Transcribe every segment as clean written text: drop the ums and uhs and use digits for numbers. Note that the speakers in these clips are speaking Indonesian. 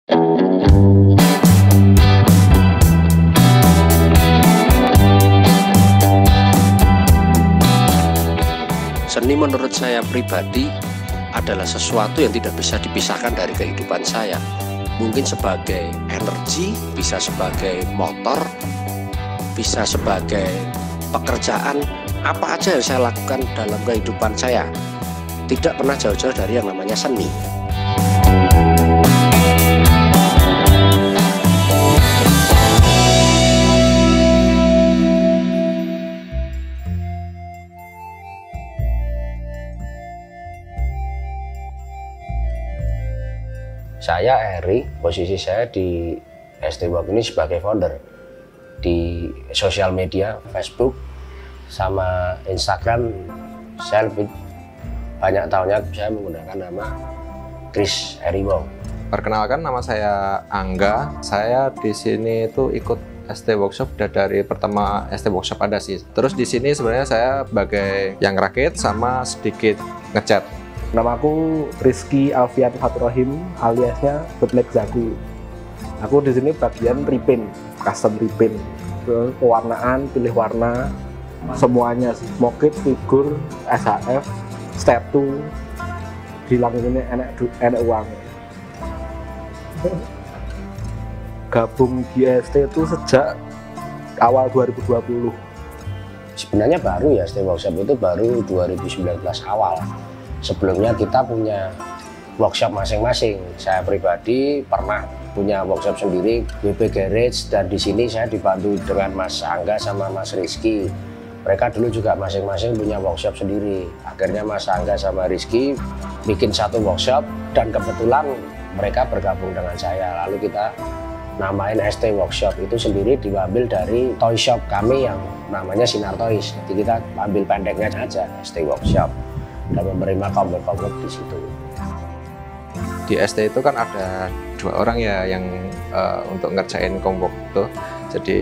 Seni menurut saya pribadi adalah sesuatu yang tidak bisa dipisahkan dari kehidupan saya. Mungkin sebagai energi, bisa sebagai motor, bisa sebagai pekerjaan. Apa aja yang saya lakukan dalam kehidupan saya tidak pernah jauh-jauh dari yang namanya seni. Saya Eri, posisi saya di ST Work ini sebagai founder di sosial media, Facebook, sama Instagram. Saya lebih banyak tahunnya saya menggunakan nama Chris Eri Wong. Perkenalkan, nama saya Angga. Saya di sini itu ikut ST Workshop dari pertama ST Workshop ada sih. Terus di sini sebenarnya saya sebagai yang rakit sama sedikit ngecat. Namaku Rizky Alfian Faturrahim, aliasnya The Black Zaku. Aku di sini bagian repaint, custom repaint, pewarnaan, pilih warna, semuanya sih. Mokit, figur, SHF, statue, bilang ini enak uang. Gabung di ST itu sejak awal 2020. Sebenarnya baru ya, ST Workshop itu baru 2019 awal. Sebelumnya kita punya workshop masing-masing. Saya pribadi pernah punya workshop sendiri, WP Garage, dan di sini saya dibantu dengan Mas Angga sama Mas Rizky. Mereka dulu juga masing-masing punya workshop sendiri. Akhirnya Mas Angga sama Rizky bikin satu workshop dan kebetulan mereka bergabung dengan saya. Lalu kita namain ST Workshop. Itu sendiri diambil dari toy shop kami yang namanya Sinar Toys. Jadi kita ambil pendeknya aja, ST Workshop, dan menerima komplek-komplek di situ. Di ST itu kan ada 2 orang ya yang untuk ngerjain komplek itu. Jadi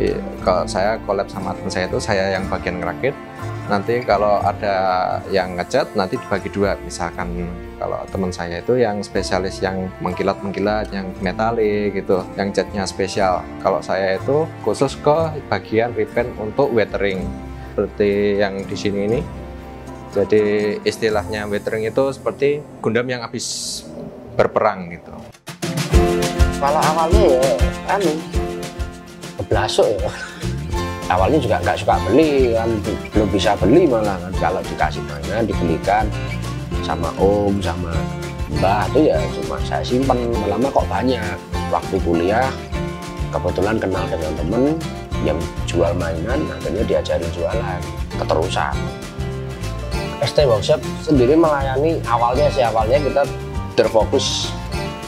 kalau saya collab sama teman saya itu, saya yang bagian ngerakit. Nanti kalau ada yang ngecat nanti dibagi 2. Misalkan kalau teman saya itu yang spesialis yang mengkilat-mengkilat, yang metalik gitu, yang catnya spesial. Kalau saya itu khusus ke bagian repaint untuk weathering. Seperti yang di sini ini. Jadi istilahnya weathering itu seperti Gundam yang habis berperang gitu. Kalau awalnya ya keblasuk ya. Awalnya juga nggak suka beli kan, belum bisa beli malah kan. Kalau dikasih mainan dibelikan sama om sama mbah itu ya cuma saya simpan. Lama kok banyak. Waktu kuliah kebetulan kenal dengan temen yang jual mainan, akhirnya diajarin jualan, keterusan. ST Workshop sendiri melayani awalnya kita terfokus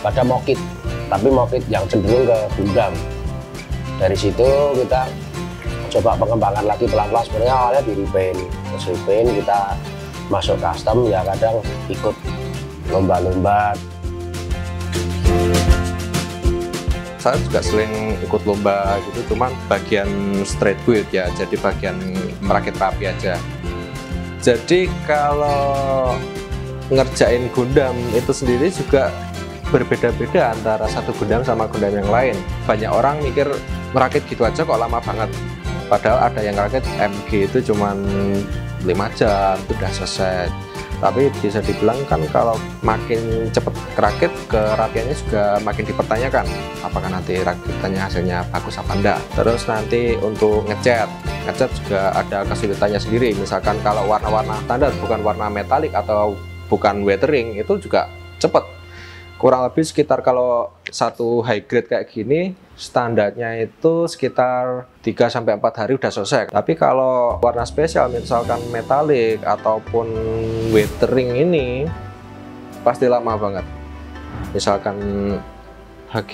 pada mokit, tapi mokit yang cenderung ke Gundam. Dari situ kita coba pengembangan lagi pelan-pelan. Sebenarnya awalnya di repaint, terus repaint kita masuk custom, ya kadang ikut lomba-lomba. Saya juga sering ikut lomba gitu, cuman bagian straight build ya, jadi bagian merakit rapi aja. Jadi kalau ngerjain Gundam itu sendiri juga berbeda-beda antara satu Gundam sama Gundam yang lain. Banyak orang mikir merakit gitu aja kok lama banget. Padahal ada yang merakit MG itu cuman 5 jam itu udah selesai. Tapi bisa dibilang kan kalau makin cepet kerakit, kerapiannya juga makin dipertanyakan. Apakah nanti rakitannya hasilnya bagus apa enggak. Terus nanti untuk ngecat juga ada kesulitannya sendiri. Misalkan kalau warna-warna standar bukan warna metalik atau bukan weathering itu juga cepet. Kurang lebih sekitar kalau satu high grade kayak gini standarnya itu sekitar 3-4 hari udah selesai. Tapi kalau warna spesial misalkan metalik ataupun weathering ini pasti lama banget. Misalkan HG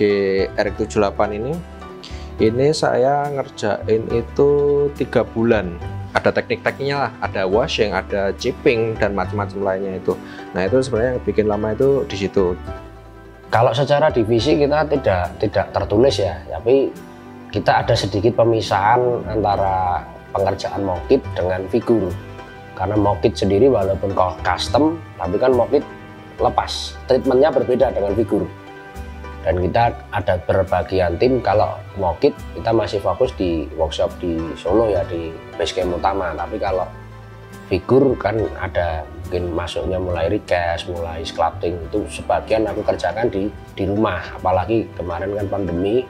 RX78 ini saya ngerjain itu 3 bulan. Ada teknik-tekniknya lah, ada washing, ada chipping dan macam-macam lainnya itu. Nah itu sebenarnya yang bikin lama itu di situ. Kalau secara divisi kita tidak tertulis ya, tapi kita ada sedikit pemisahan antara pengerjaan mokit dengan figur. Karena mokit sendiri walaupun custom, tapi kan mokit lepas, treatmentnya berbeda dengan figur. Dan kita ada berbagian tim. Kalau Mokit kita masih fokus di workshop di Solo ya, di basecamp utama. Tapi kalau figur kan ada mungkin masuknya mulai recast, mulai sculpting, itu sebagian aku kerjakan di rumah. Apalagi kemarin kan pandemi,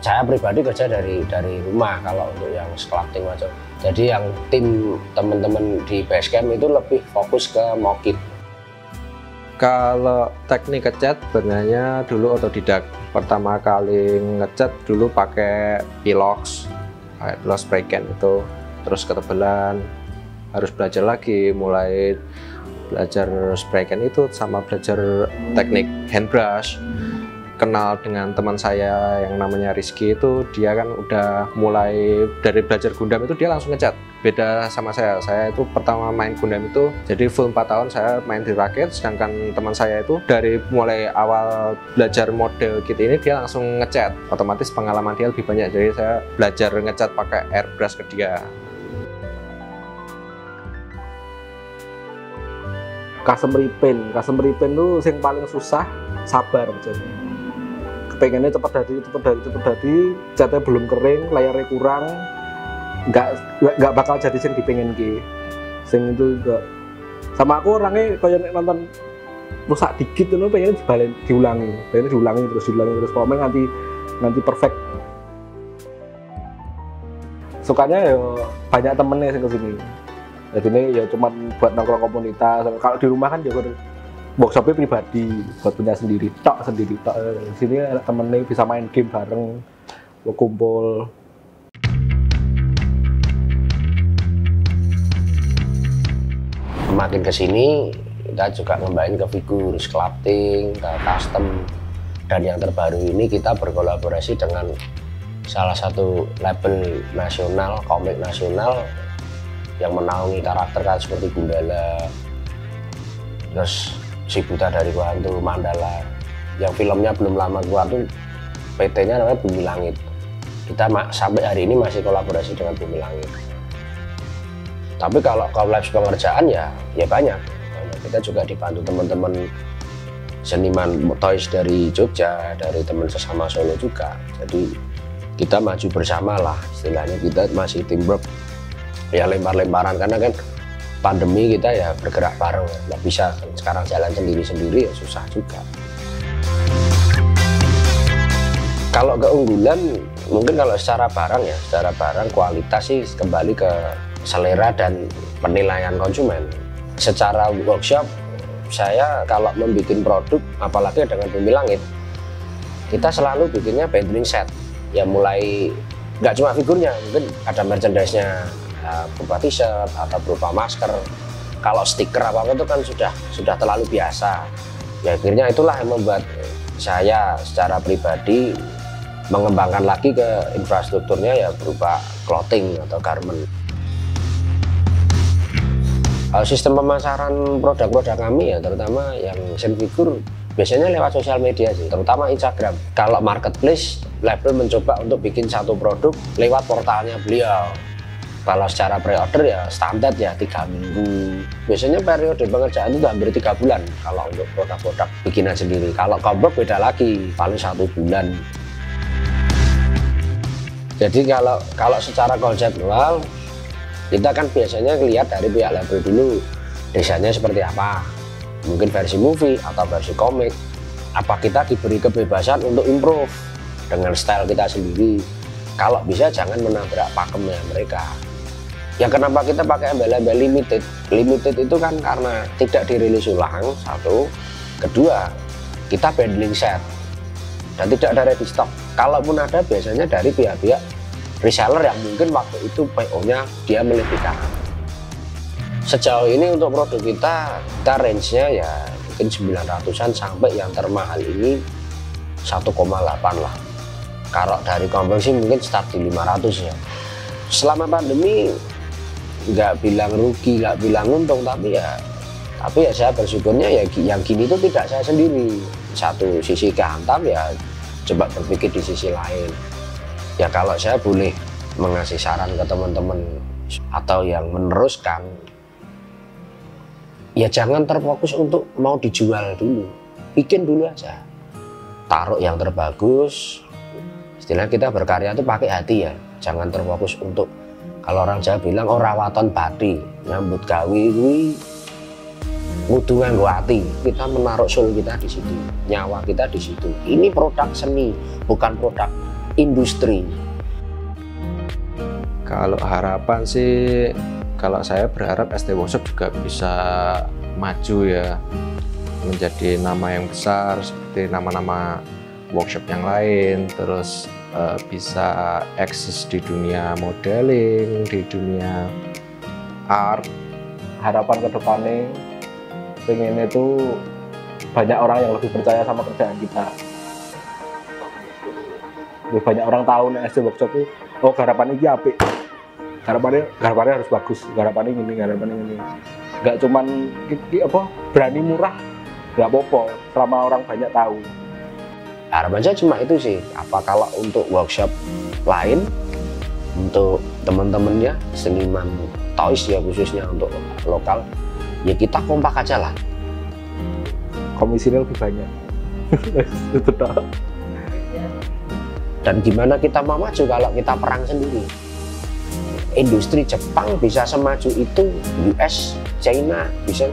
saya pribadi kerja dari rumah kalau untuk yang sculpting macam. Jadi yang tim teman-teman di basecamp itu lebih fokus ke Mokit. Kalau teknik ngecat sebenarnya dulu otodidak. Pertama kali ngecat dulu pakai Pilox, spray can itu, terus ketebalan. Harus belajar lagi, mulai belajar spray can itu sama belajar teknik hand brush. Kenal dengan teman saya yang namanya Rizky itu, dia kan udah mulai dari belajar Gundam itu dia langsung ngecat. Beda sama saya itu pertama main Gundam itu jadi full 4 tahun saya main di rakit, sedangkan teman saya itu dari mulai awal belajar model kit ini dia langsung ngecat. Otomatis pengalaman dia lebih banyak, jadi saya belajar ngecat pakai airbrush ke dia. Custom repaint tuh yang paling susah, sabar jadi. Pengennya cepet dadi, catnya belum kering, layarnya kurang, nggak bakal jadi sing dipengen ki. Sing itu juga sama aku orangnya kayak nonton rusak dikit tuh pengen diulangi terus komen nanti perfect. Sukanya ya banyak temennya sing kesini. Jadi ini ya cuma buat nongkrong komunitas. Kalau di rumah kan juga workshopnya pribadi, buat punya sendiri tok. Di sini temennya bisa main game bareng, kumpul. Makin kesini kita juga ngembain ke figur, sculpting, ke custom. Dan yang terbaru ini kita berkolaborasi dengan salah satu label nasional, komik nasional yang menaungi karakter seperti Gundala, terus Shibuta dari Kuantu, Mandala, yang filmnya belum lama keluar tuh PT-nya namanya Bumi Langit. Kita sampai hari ini masih kolaborasi dengan Bumi Langit. Tapi kalau kolaps pengerjaan ya banyak. Kita juga dibantu teman-teman seniman toys dari Jogja, dari teman sesama Solo juga. Jadi kita maju bersama lah, istilahnya kita masih teamwork. Ya lempar-lemparan karena kan pandemi kita ya bergerak bareng, nggak bisa sekarang jalan sendiri-sendiri ya susah juga. Kalau keunggulan mungkin kalau secara barang kualitas sih kembali ke selera dan penilaian konsumen. Secara workshop saya kalau membuat produk apalagi dengan Bumi Langit, kita selalu bikinnya bundling set ya, mulai nggak cuma figurnya, mungkin ada merchandise-nya berupa t-shirt atau berupa masker. Kalau stiker apa itu kan sudah terlalu biasa ya, akhirnya itulah yang membuat saya secara pribadi mengembangkan lagi ke infrastrukturnya ya berupa clothing atau garment. Sistem pemasaran produk-produk kami ya terutama yang action figure biasanya lewat sosial media sih, terutama Instagram. Kalau marketplace, label mencoba untuk bikin satu produk lewat portalnya beliau. Kalau secara pre-order ya standar ya 3 minggu. Biasanya periode pengerjaan itu hampir 3 bulan kalau untuk produk-produk bikinan sendiri. Kalau combok beda lagi, paling 1 bulan. Jadi kalau secara konseptual kita kan biasanya lihat dari pihak label dulu desainnya seperti apa. Mungkin versi movie atau versi komik. Apa kita diberi kebebasan untuk improve dengan style kita sendiri. Kalau bisa jangan menabrak pakemnya mereka. Ya kenapa kita pakai embel-embel limited? Limited itu kan karena tidak dirilis ulang, satu. Kedua, kita bundling set dan tidak ada ready stock. Kalaupun ada biasanya dari pihak-pihak reseller yang mungkin waktu itu PO-nya dia melebihkan. Sejauh ini untuk produk kita range-nya ya mungkin 900-an sampai yang termahal ini 1,8 lah. Kalau dari konversi mungkin start di 500 ya. Selama pandemi nggak bilang rugi, nggak bilang untung, tapi ya saya bersyukurnya ya yang gini itu tidak saya sendiri. Satu sisi kehantam ya coba berpikir di sisi lain. Ya kalau saya boleh mengasih saran ke teman-teman atau yang meneruskan, ya jangan terfokus untuk mau dijual dulu, bikin dulu aja. taruh yang terbagus. Istilahnya kita berkarya itu pakai hati ya, jangan terfokus untuk, kalau orang Jawa bilang rawaton bati, nyambut gawe kuwi kudu nganggo ati. Kita menaruh soul kita di situ, nyawa kita di situ. Ini produk seni, bukan produk industri. Kalau harapan sih, kalau saya berharap ST Workshop juga bisa maju ya, menjadi nama yang besar seperti nama-nama workshop yang lain, terus bisa eksis di dunia modeling, di dunia art. Harapan ke depannya pengen itu banyak orang yang lebih percaya sama kerjaan kita. Lebih banyak orang tahu nih ST Workshop itu, oh garapannya ini apik, garapannya harus bagus, garapannya ini. Nggak cuman berani murah, nggak apa-apa selama orang banyak tahu. Harapan saya cuma itu sih. Apa kalau untuk workshop lain, untuk teman-temannya seniman toys ya, khususnya untuk lokal, ya kita kompak aja lah. Komisinya lebih banyak. Itu dah. Dan gimana kita mau maju kalau kita perang sendiri? Industri Jepang bisa semaju itu, US, China bisa,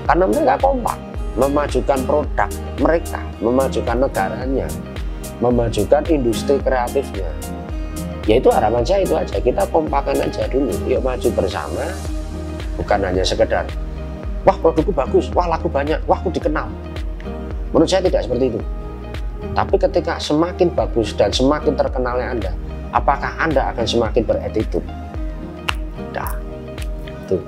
karena mereka kompak memajukan produk mereka, memajukan negaranya, memajukan industri kreatifnya. Yaitu harapan saya itu aja, kita kompakan aja dulu, yuk maju bersama, bukan hanya sekedar wah produkku bagus, wah laku banyak, wah aku dikenal. Menurut saya tidak seperti itu. Tapi ketika semakin bagus dan semakin terkenalnya Anda, apakah Anda akan semakin beretitude? Dah, itu.